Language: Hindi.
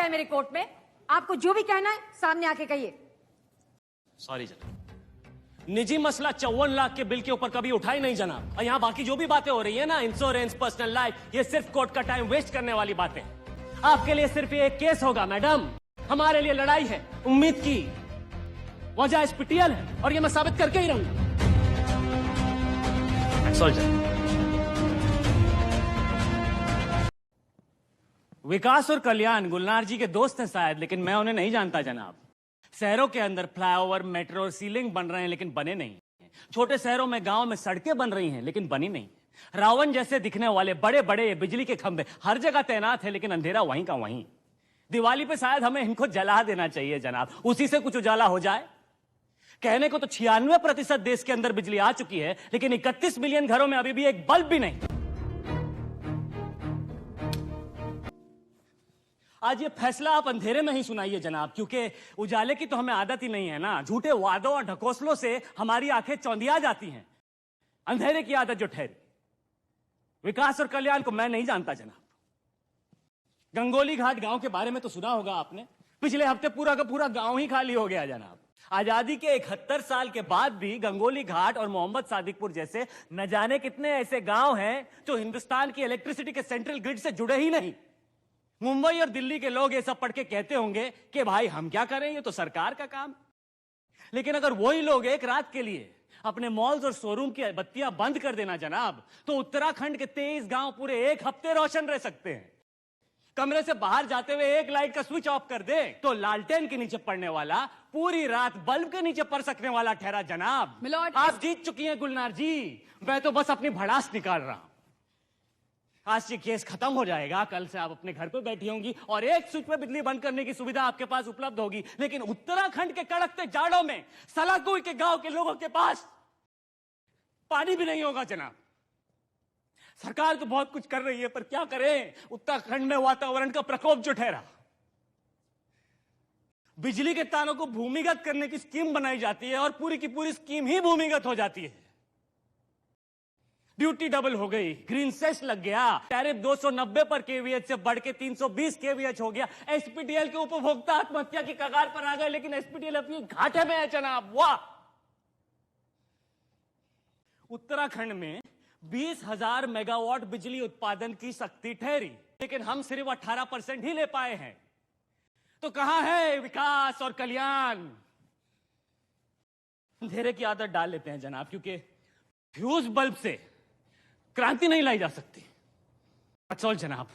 है मेरे कोर्ट में। आपको जो भी कहना है सामने आके कहिए। सॉरी जनाब, निजी मसला 54 लाख के बिल के ऊपर कभी उठा ही नहीं जनाब। और यहाँ बाकी जो भी बातें हो रही है ना, इंश्योरेंस, पर्सनल लाइफ, ये सिर्फ कोर्ट का टाइम वेस्ट करने वाली बातें। आपके लिए सिर्फ ये एक केस होगा मैडम, हमारे लिए लड़ाई है उम्मीद की। वजह एसपीटीएल है और ये मैं साबित करके ही रहूंगा। विकास और कल्याण गुलनार जी के दोस्त हैं शायद, लेकिन मैं उन्हें नहीं जानता जनाब। शहरों के अंदर फ्लाईओवर, मेट्रो, सीलिंग बन रहे हैं लेकिन बने नहीं। छोटे शहरों में, गांव में सड़कें बन रही हैं लेकिन बनी नहीं। रावण जैसे दिखने वाले बड़े बड़े बिजली के खंभे हर जगह तैनात है लेकिन अंधेरा वहीं का वहीं। दिवाली पे शायद हमें इनको जला देना चाहिए जनाब, उसी से कुछ उजाला हो जाए। कहने को तो 96% देश के अंदर बिजली आ चुकी है लेकिन 31 मिलियन घरों में अभी भी एक बल्ब भी नहीं। आज ये फैसला आप अंधेरे में ही सुनाइए जनाब, क्योंकि उजाले की तो हमें आदत ही नहीं है ना। झूठे वादों और ढकोसलों से हमारी आंखें चौंधिया जाती हैं। अंधेरे की आदत जो ठहरी। विकास और कल्याण को मैं नहीं जानता जनाब। गंगोली घाट गांव के बारे में तो सुना होगा आपने। पिछले हफ्ते पूरा का पूरा गांव ही खाली हो गया जनाब। आजादी के 71 साल के बाद भी गंगोली घाट और मोहम्मद सादिकपुर जैसे न जाने कितने ऐसे गांव हैं जो हिंदुस्तान की इलेक्ट्रिसिटी के सेंट्रल ग्रिड से जुड़े ही नहीं। मुंबई और दिल्ली के लोग ये सब पढ़ के कहते होंगे कि भाई हम क्या करें, ये तो सरकार का काम। लेकिन अगर वही लोग एक रात के लिए अपने मॉल्स और शोरूम की बत्तियां बंद कर देना जनाब, तो उत्तराखंड के 23 गांव पूरे एक हफ्ते रोशन रह सकते हैं। कमरे से बाहर जाते हुए एक लाइट का स्विच ऑफ कर दे तो लालटेन के नीचे पड़ने वाला पूरी रात बल्ब के नीचे पड़ सकने वाला ठहरा जनाब। मिलॉर्ड, आप जीत चुकी हैं गुलनार जी, मैं तो बस अपनी भड़ास निकाल रहा हूं। आज ये केस खत्म हो जाएगा, कल से आप अपने घर पे बैठी होंगी और एक स्विच पे बिजली बंद करने की सुविधा आपके पास उपलब्ध होगी। लेकिन उत्तराखंड के कड़कते जाड़ों में सलाकुई के गांव के लोगों के पास पानी भी नहीं होगा जनाब। सरकार तो बहुत कुछ कर रही है पर क्या करें, उत्तराखंड में वातावरण का प्रकोप जो ठहरा। बिजली के तारों को भूमिगत करने की स्कीम बनाई जाती है और पूरी की पूरी स्कीम ही भूमिगत हो जाती है। ड्यूटी डबल हो गई, ग्रीन सेस लग गया, टैरिफ 290 पर केवीएच से बढ़ के 320 केवीएच हो गया। एसपीटीएल के उपभोक्ता आत्महत्या की कगार पर आ गए लेकिन एसपीटीएल अपनी घाटे में है जनाब। वाह! उत्तराखंड में 20,000 मेगावाट बिजली उत्पादन की शक्ति ठहरी लेकिन हम सिर्फ 18% ही ले पाए हैं। तो कहां है विकास और कल्याण? अंधेरे की आदत डाल लेते हैं जनाब, क्योंकि फ्यूज बल्ब से क्रांति नहीं लाई जा सकती। That's all जनाब।